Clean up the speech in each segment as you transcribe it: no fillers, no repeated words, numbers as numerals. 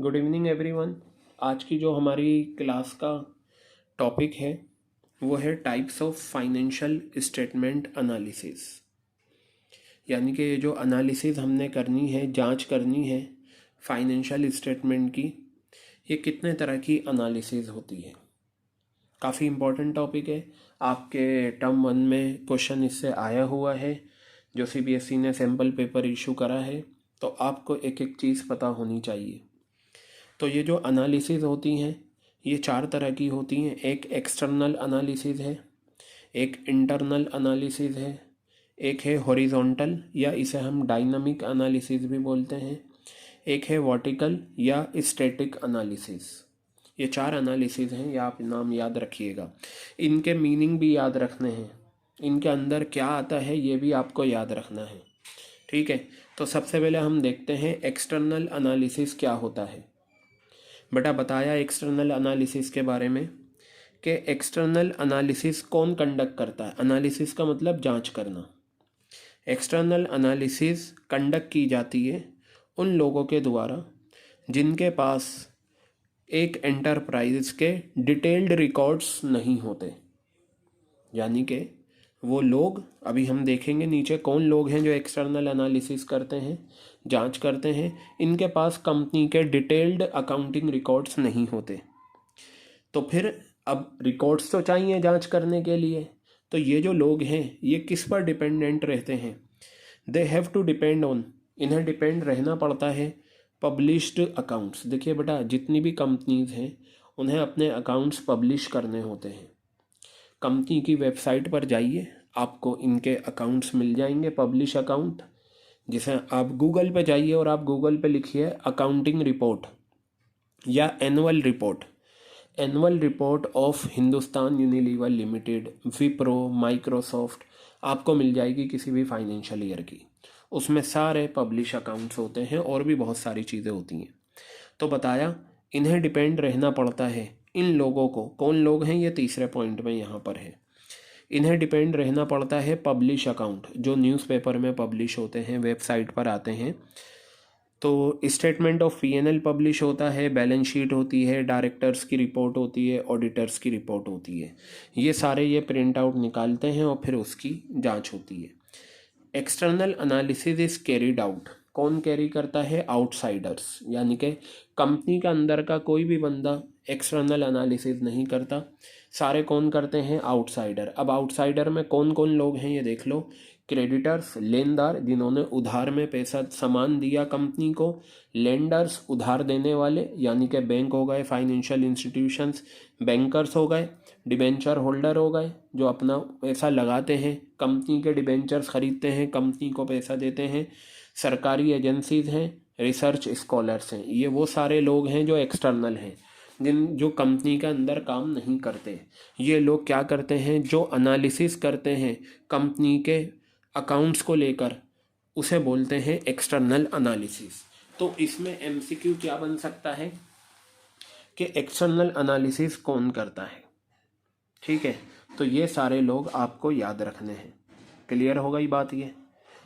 Good evening everyone. आज की जो हमारी क्लास का टॉपिक है वो है types of financial statement analysis. यानी कि ये जो एनालिसिस हमने करनी है, जांच करनी है फाइनेंशियल स्टेटमेंट की, ये कितने तरह की एनालिसिस होती है। काफ़ी इम्पोर्टेंट टॉपिक है। आपके टर्म 1 में क्वेश्चन इससे आया हुआ है, जो सीबीएसई ने सैम्पल पेपर इशू करा है, तो आपको एक एक चीज़ पता होनी चाहिए। तो ये जो एनालिसिस होती हैं ये 4 तरह की होती हैं। एक एक्सटर्नल एनालिसिस है, एक इंटरनल एनालिसिस है, एक है हॉरिजॉन्टल या इसे हम डायनामिक एनालिसिस भी बोलते हैं, एक है वर्टिकल या स्टैटिक एनालिसिस। ये 4 एनालिसिस हैं, ये आप नाम याद रखिएगा। इनके मीनिंग भी याद रखने हैं, इनके अंदर क्या आता है ये भी आपको याद रखना है। ठीक है, तो सबसे पहले हम देखते हैं एक्सटर्नल एनालिसिस क्या होता है। बेटा बताया एक्सटर्नल एनालिसिस के बारे में कि एक्सटर्नल एनालिसिस कौन कंडक्ट करता है। एनालिसिस का मतलब जांच करना। एक्सटर्नल एनालिसिस कंडक्ट की जाती है उन लोगों के द्वारा जिनके पास एक एंटरप्राइज के डिटेल्ड रिकॉर्ड्स नहीं होते। यानी कि वो लोग, अभी हम देखेंगे नीचे कौन लोग हैं जो एक्सटर्नल एनालिसिस करते हैं, जांच करते हैं, इनके पास कंपनी के डिटेल्ड अकाउंटिंग रिकॉर्ड्स नहीं होते। तो फिर अब रिकॉर्ड्स तो चाहिए जांच करने के लिए, तो ये जो लोग हैं ये किस पर डिपेंडेंट रहते हैं? They have to depend on, इन्हें डिपेंड रहना पड़ता है पब्लिश्ड अकाउंट्स। देखिए बेटा, जितनी भी कंपनीज हैं उन्हें अपने अकाउंट्स पब्लिश करने होते हैं। कंपनी की वेबसाइट पर जाइए, आपको इनके अकाउंट्स मिल जाएंगे, पब्लिश अकाउंट। जिसे आप गूगल पे जाइए और आप गूगल पे लिखिए अकाउंटिंग रिपोर्ट या annual report, annual report of Hindustan Unilever limited, Wipro, Microsoft, आपको मिल जाएगी किसी भी फाइनेंशियल ईयर की। उसमें सारे पब्लिश अकाउंट्स होते हैं और भी बहुत सारी चीज़ें होती हैं। तो बताया इन्हें डिपेंड रहना पड़ता है। इन लोगों को, कौन लोग हैं ये तीसरे पॉइंट में यहाँ पर है। इन्हें डिपेंड रहना पड़ता है पब्लिश अकाउंट, जो न्यूज़पेपर में पब्लिश होते हैं, वेबसाइट पर आते हैं। तो स्टेटमेंट ऑफ पीएनएल पब्लिश होता है, बैलेंस शीट होती है, डायरेक्टर्स की रिपोर्ट होती है, ऑडिटर्स की रिपोर्ट होती है। ये सारे ये प्रिंट आउट निकालते हैं और फिर उसकी जांच होती है। External analysis is carried out, कौन कैरी करता है? आउटसाइडर्स, यानी कि कंपनी का अंदर का कोई भी बंदा एक्सटर्नल एनालिसिस नहीं करता, सारे कौन करते हैं? आउटसाइडर। अब आउटसाइडर में कौन कौन लोग हैं ये देख लो। क्रेडिटर्स, लेनदार, जिन्होंने उधार में पैसा सामान दिया कंपनी को। लेंडर्स, उधार देने वाले, यानी कि बैंक हो गए, फाइनेंशियल इंस्टीट्यूशंस, बैंकर्स हो गए। डिबेंचर होल्डर हो गए, जो अपना पैसा लगाते हैं, कंपनी के डिबेंचर्स खरीदते हैं, कंपनी को पैसा देते हैं। सरकारी एजेंसीज हैं, रिसर्च स्कॉलर्स हैं। ये वो सारे लोग हैं जो एक्सटर्नल हैं, जो कंपनी के अंदर काम नहीं करते। ये लोग क्या करते हैं? जो एनालिसिस करते हैं कंपनी के अकाउंट्स को लेकर, उसे बोलते हैं एक्सटर्नल एनालिसिस। तो इसमें एमसीक्यू क्या बन सकता है कि एक्सटर्नल एनालिसिस कौन करता है? ठीक है, तो ये सारे लोग आपको याद रखने हैं। क्लियर हो गई बात? ये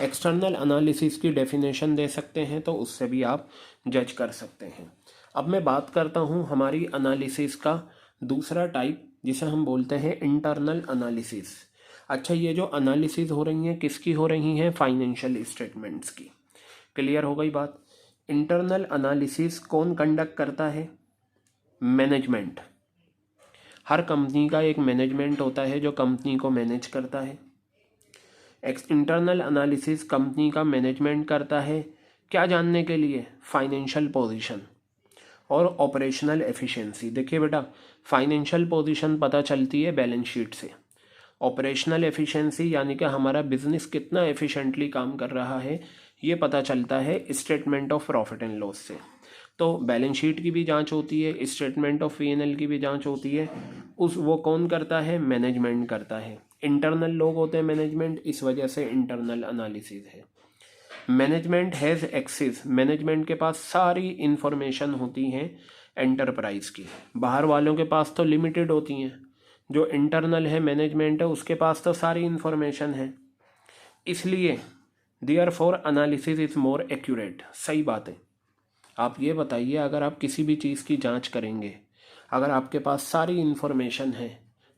एक्सटर्नल एनालिसिस की डेफिनेशन दे सकते हैं, तो उससे भी आप जज कर सकते हैं। अब मैं बात करता हूँ हमारी एनालिसिस का दूसरा टाइप, जिसे हम बोलते हैं इंटरनल एनालिसिस। अच्छा, ये जो एनालिसिस हो रही हैं किसकी हो रही हैं? फाइनेंशियल स्टेटमेंट्स की। क्लियर हो गई बात? इंटरनल एनालिसिस कौन कंडक्ट करता है? मैनेजमेंट। हर कंपनी का एक मैनेजमेंट होता है जो कंपनी को मैनेज करता है। इंटरनल एनालिसिस कंपनी का मैनेजमेंट करता है, क्या जानने के लिए? फाइनेंशियल पोजीशन और ऑपरेशनल एफिशिएंसी। देखिए बेटा, फाइनेंशियल पोजीशन पता चलती है बैलेंस शीट से। ऑपरेशनल एफिशिएंसी यानी कि हमारा बिजनेस कितना एफिशिएंटली काम कर रहा है, ये पता चलता है statement of profit and loss से। तो बैलेंस शीट की भी जांच होती है, स्टेटमेंट ऑफ पीएनएल की भी जांच होती है। वो कौन करता है? मैनेजमेंट करता है। इंटरनल लोग होते हैं मैनेजमेंट, इस वजह से इंटरनल एनालिसिस है। मैनेजमेंट हैज़ एक्सेस, मैनेजमेंट के पास सारी इंफॉर्मेशन होती हैं एंटरप्राइज की। बाहर वालों के पास तो लिमिटेड होती हैं, जो इंटरनल है मैनेजमेंट है उसके पास तो सारी इंफॉर्मेशन है। इसलिए therefore analysis is more accurate. सही बात है। आप ये बताइए, अगर आप किसी भी चीज़ की जांच करेंगे, अगर आपके पास सारी इन्फॉर्मेशन है,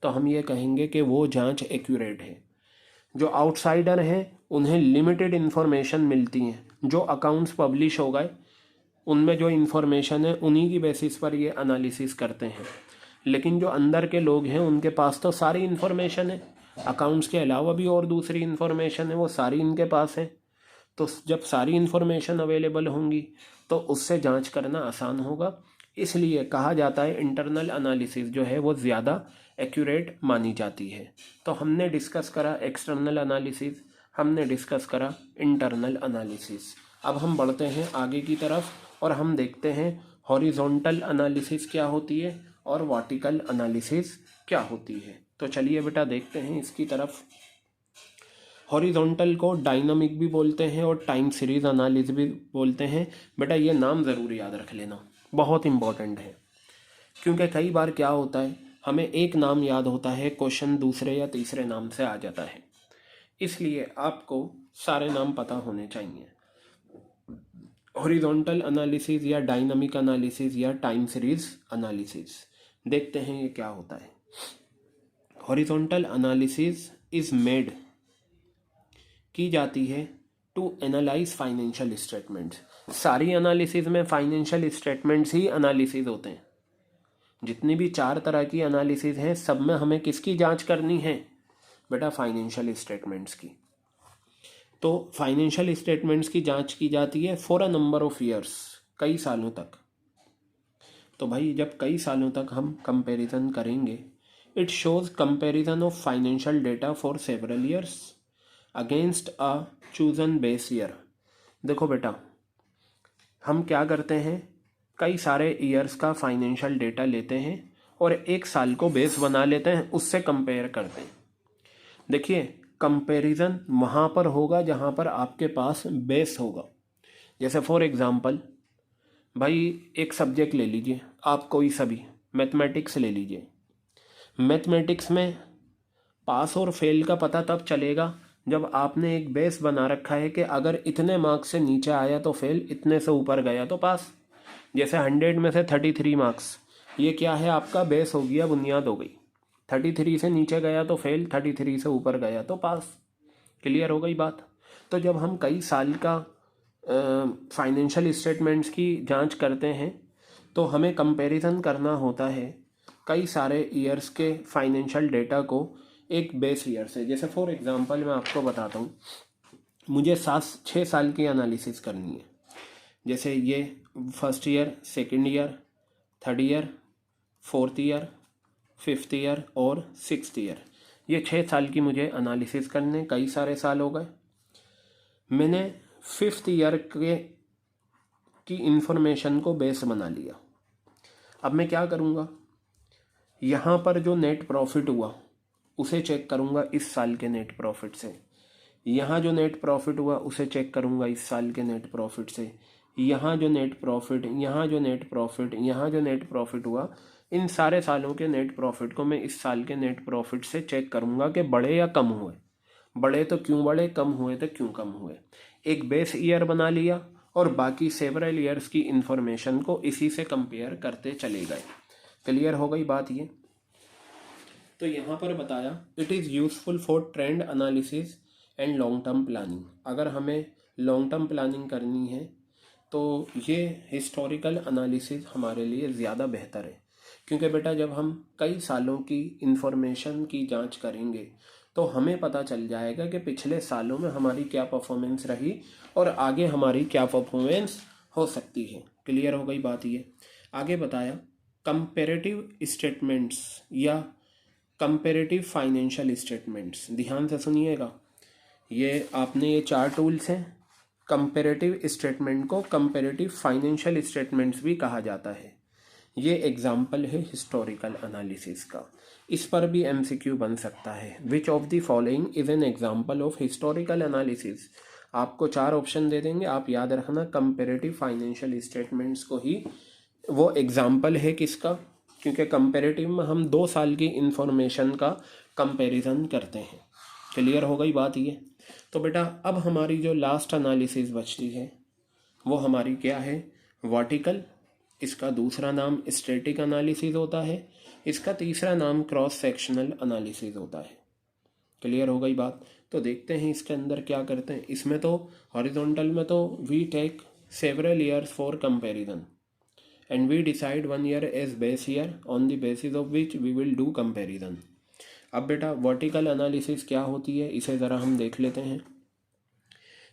तो हम ये कहेंगे कि वो जांच एक्यूरेट है। जो आउटसाइडर हैं उन्हें लिमिटेड इन्फॉर्मेशन मिलती हैं, जो अकाउंट्स पब्लिश हो गए उनमें जो इन्फॉर्मेशन है उन्हीं की बेसिस पर ये एनालिसिस करते हैं। लेकिन जो अंदर के लोग हैं उनके पास तो सारी इन्फॉर्मेशन है, अकाउंट्स के अलावा भी और दूसरी इन्फॉर्मेशन है, वो सारी इनके पास है। तो जब सारी इन्फॉर्मेशन अवेलेबल होंगी तो उससे जांच करना आसान होगा। इसलिए कहा जाता है इंटरनल एनालिसिस जो है वो ज़्यादा एक्यूरेट मानी जाती है। तो हमने डिस्कस करा एक्सटर्नल एनालिसिस, हमने डिस्कस करा इंटरनल एनालिसिस। अब हम बढ़ते हैं आगे की तरफ और हम देखते हैं हॉरिजॉन्टल एनालिसिस क्या होती है और वर्टिकल एनालिसिस क्या होती है। तो चलिए बेटा देखते हैं इसकी तरफ। हॉरिजॉन्टल को डायनामिक भी बोलते हैं और टाइम सीरीज एनालिसिस भी बोलते हैं। बेटा ये नाम ज़रूर याद रख लेना, बहुत इंपॉर्टेंट है, क्योंकि कई बार क्या होता है हमें एक नाम याद होता है, क्वेश्चन दूसरे या तीसरे नाम से आ जाता है, इसलिए आपको सारे नाम पता होने चाहिए। हॉरिजॉन्टल एनालिसिस या डायनामिक एनालिसिस या टाइम सीरीज एनालिसिस, देखते हैं ये क्या होता है। हॉरिजॉन्टल एनालिसिस इज मेड की जाती है टू एनालाइज फाइनेंशियल स्टेटमेंट्स। सारी एनालिसिस में फाइनेंशियल स्टेटमेंट्स ही एनालिसिस होते हैं। जितनी भी 4 तरह की एनालिसिस हैं सब में हमें किसकी जांच करनी है बेटा? फाइनेंशियल स्टेटमेंट्स की। तो फाइनेंशियल स्टेटमेंट्स की जांच की जाती है for a number of years, कई सालों तक। तो भाई जब कई सालों तक हम कंपैरिजन करेंगे, it shows comparison of financial data for several years against a chosen base year. देखो बेटा, हम क्या करते हैं, कई सारे ईयर्स का फाइनेंशियल डेटा लेते हैं और एक साल को बेस बना लेते हैं, उससे कंपेयर करते हैं। देखिए कंपैरिजन वहाँ पर होगा जहाँ पर आपके पास बेस होगा। जैसे फॉर एग्जांपल भाई एक सब्जेक्ट ले लीजिए आप, कोई सभी मैथमेटिक्स ले लीजिए। मैथमेटिक्स में पास और फेल का पता तब चलेगा जब आपने एक बेस बना रखा है कि अगर इतने मार्क्स से नीचे आया तो फेल, इतने से ऊपर गया तो पास। जैसे 100 में से 33 मार्क्स, ये क्या है आपका बेस हो गया, बुनियाद हो गई। 33 से नीचे गया तो फेल, 33 से ऊपर गया तो पास। क्लियर हो गई बात? तो जब हम कई साल का फाइनेंशियल स्टेटमेंट्स की जांच करते हैं तो हमें कंपैरिजन करना होता है कई सारे ईयर्स के फाइनेंशियल डेटा को एक बेस ईयर से। जैसे फॉर एग्जांपल मैं आपको बताता हूँ, मुझे 6 साल की एनालिसिस करनी है। जैसे ये first year, second year, third year, fourth year, fifth year और सिक्स्थ ईयर, ये 6 साल की मुझे एनालिसिस करने। कई सारे साल हो गए, मैंने फिफ्थ ईयर की इंफॉर्मेशन को बेस बना लिया। अब मैं क्या करूँगा, यहाँ पर जो नेट प्रॉफिट हुआ उसे चेक करूँगा इस साल के नेट प्रॉफिट से, यहाँ जो नेट प्रॉफिट हुआ उसे चेक करूँगा इस साल के नेट प्रॉफिट से, यहाँ जो नेट प्रॉफिट, यहाँ जो नेट प्रॉफिट, यहाँ जो नेट प्रॉफिट हुआ, इन सारे सालों के नेट प्रॉफिट को मैं इस साल के नेट प्रॉफिट से चेक करूँगा कि बढ़े या कम हुए। बढ़े तो क्यों बढ़े, कम हुए तो क्यों कम हुए। एक बेस ईयर बना लिया और बाकी सेवरल ईयर्स की इंफॉर्मेशन को इसी से कंपेयर करते चले गए। क्लियर हो गई बात ये? तो यहाँ पर बताया it is useful for trend analysis and long term planning. अगर हमें लॉन्ग टर्म प्लानिंग करनी है तो ये हिस्टोरिकल एनालिसिस हमारे लिए ज़्यादा बेहतर है, क्योंकि बेटा जब हम कई सालों की इंफॉर्मेशन की जांच करेंगे तो हमें पता चल जाएगा कि पिछले सालों में हमारी क्या परफॉर्मेंस रही और आगे हमारी क्या परफॉर्मेंस हो सकती है। क्लियर हो गई बात ये? आगे बताया कंपैरेटिव स्टेटमेंट्स या कंपैरेटिव फाइनेंशियल स्टेटमेंट्स। ध्यान से सुनिएगा, ये आपने ये 4 टूल्स हैं। कंपैरेटिव स्टेटमेंट को कंपैरेटिव फाइनेंशियल स्टेटमेंट्स भी कहा जाता है। ये एग्जाम्पल है हिस्टोरिकल एनालिसिस का, इस पर भी एमसीक्यू बन सकता है। Which of the following is an example of historical analysis. आपको 4 ऑप्शन दे देंगे, आप याद रखना कंपैरेटिव फाइनेंशियल स्टेटमेंट्स को ही वो एग्जाम्पल है किसका, क्योंकि कंपैरेटिव में हम 2 साल की इंफॉर्मेशन का कंपैरिजन करते हैं। क्लियर हो गई बात ये? तो बेटा अब हमारी जो लास्ट एनालिसिस बचती है वो हमारी क्या है? वर्टिकल, इसका दूसरा नाम स्टैटिक एनालिसिस होता है, इसका तीसरा नाम क्रॉस सेक्शनल एनालिसिस होता है। क्लियर हो गई बात। तो देखते हैं इसके अंदर क्या करते हैं। इसमें तो हॉरिजॉन्टल में तो we take several years for comparison and we decide 1 year as base year on the basis of which we will do comparison. अब बेटा वर्टिकल एनालिसिस क्या होती है, इसे ज़रा हम देख लेते हैं।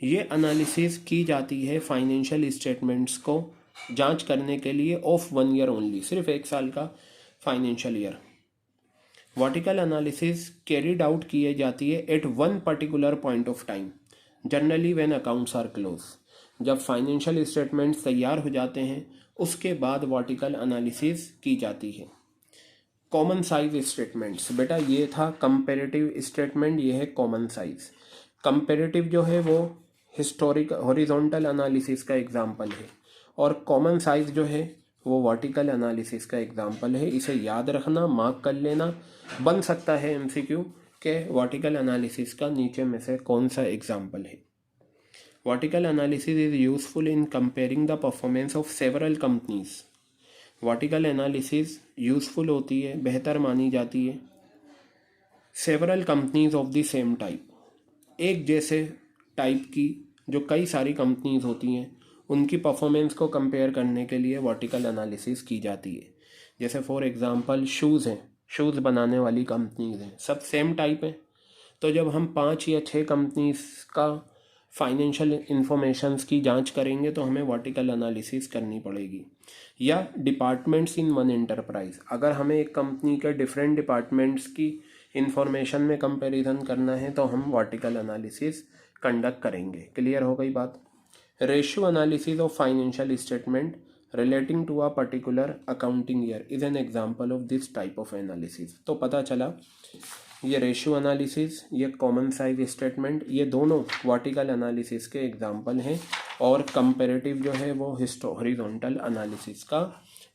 ये एनालिसिस की जाती है फाइनेंशियल स्टेटमेंट्स को जांच करने के लिए ऑफ 1 ईयर ओनली, सिर्फ 1 साल का financial year. Vertical analysis carried out किए जाती है at one particular point of time, generally when accounts are close. जब फाइनेंशियल स्टेटमेंट्स तैयार हो जाते हैं उसके बाद वर्टिकल एनालिसिस की जाती है। कॉमन साइज स्टेटमेंट्स, बेटा ये था कंपैरेटिव स्टेटमेंट, ये है कॉमन साइज। कंपैरेटिव जो है वो हिस्टोरिक हॉरिजॉन्टल एनालिसिस का एग्जाम्पल है और कॉमन साइज जो है वो वर्टिकल एनालिसिस का एग्जाम्पल है। इसे याद रखना, मार्क कर लेना, बन सकता है एमसीक्यू के वर्टिकल एनालिसिस का नीचे में से कौन सा एग्जाम्पल है। Vertical analysis is useful in comparing the performance of several companies. Vertical analysis useful होती है, बेहतर मानी जाती है several companies of the same type, एक जैसे टाइप की जो कई सारी कंपनीज होती हैं उनकी परफॉर्मेंस को कंपेयर करने के लिए वर्टिकल एनालिसिस की जाती है। जैसे फॉर एग्जांपल शूज़ हैं, शूज़ बनाने वाली कंपनीज हैं, सब सेम टाइप हैं, तो जब हम 5 या 6 कंपनीज का फाइनेंशियल इंफॉर्मेशंस की जांच करेंगे तो हमें वर्टिकल एनालिसिस करनी पड़ेगी। या डिपार्टमेंट्स इन वन एंटरप्राइज, अगर हमें एक कंपनी के डिफरेंट डिपार्टमेंट्स की इंफॉर्मेशन में कंपैरिजन करना है तो हम वर्टिकल एनालिसिस कंडक्ट करेंगे। क्लियर हो गई बात। Ratio analysis of financial statement relating to a particular accounting year is an example of this type of analysis. तो पता चला ये रेशियो एनालिसिस, ये कॉमन साइज स्टेटमेंट, ये दोनों वर्टिकल एनालिसिस के एग्जांपल हैं और कंपैरेटिव जो है वो हॉरिजॉन्टल एनालिसिस का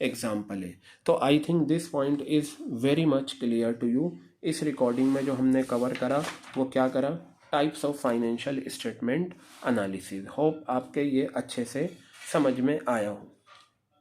एग्जांपल है। तो I think this point is very much clear to you. इस रिकॉर्डिंग में जो हमने कवर करा वो क्या करा, types of financial statement analysis. Hope आपके ये अच्छे से समझ में आया हो।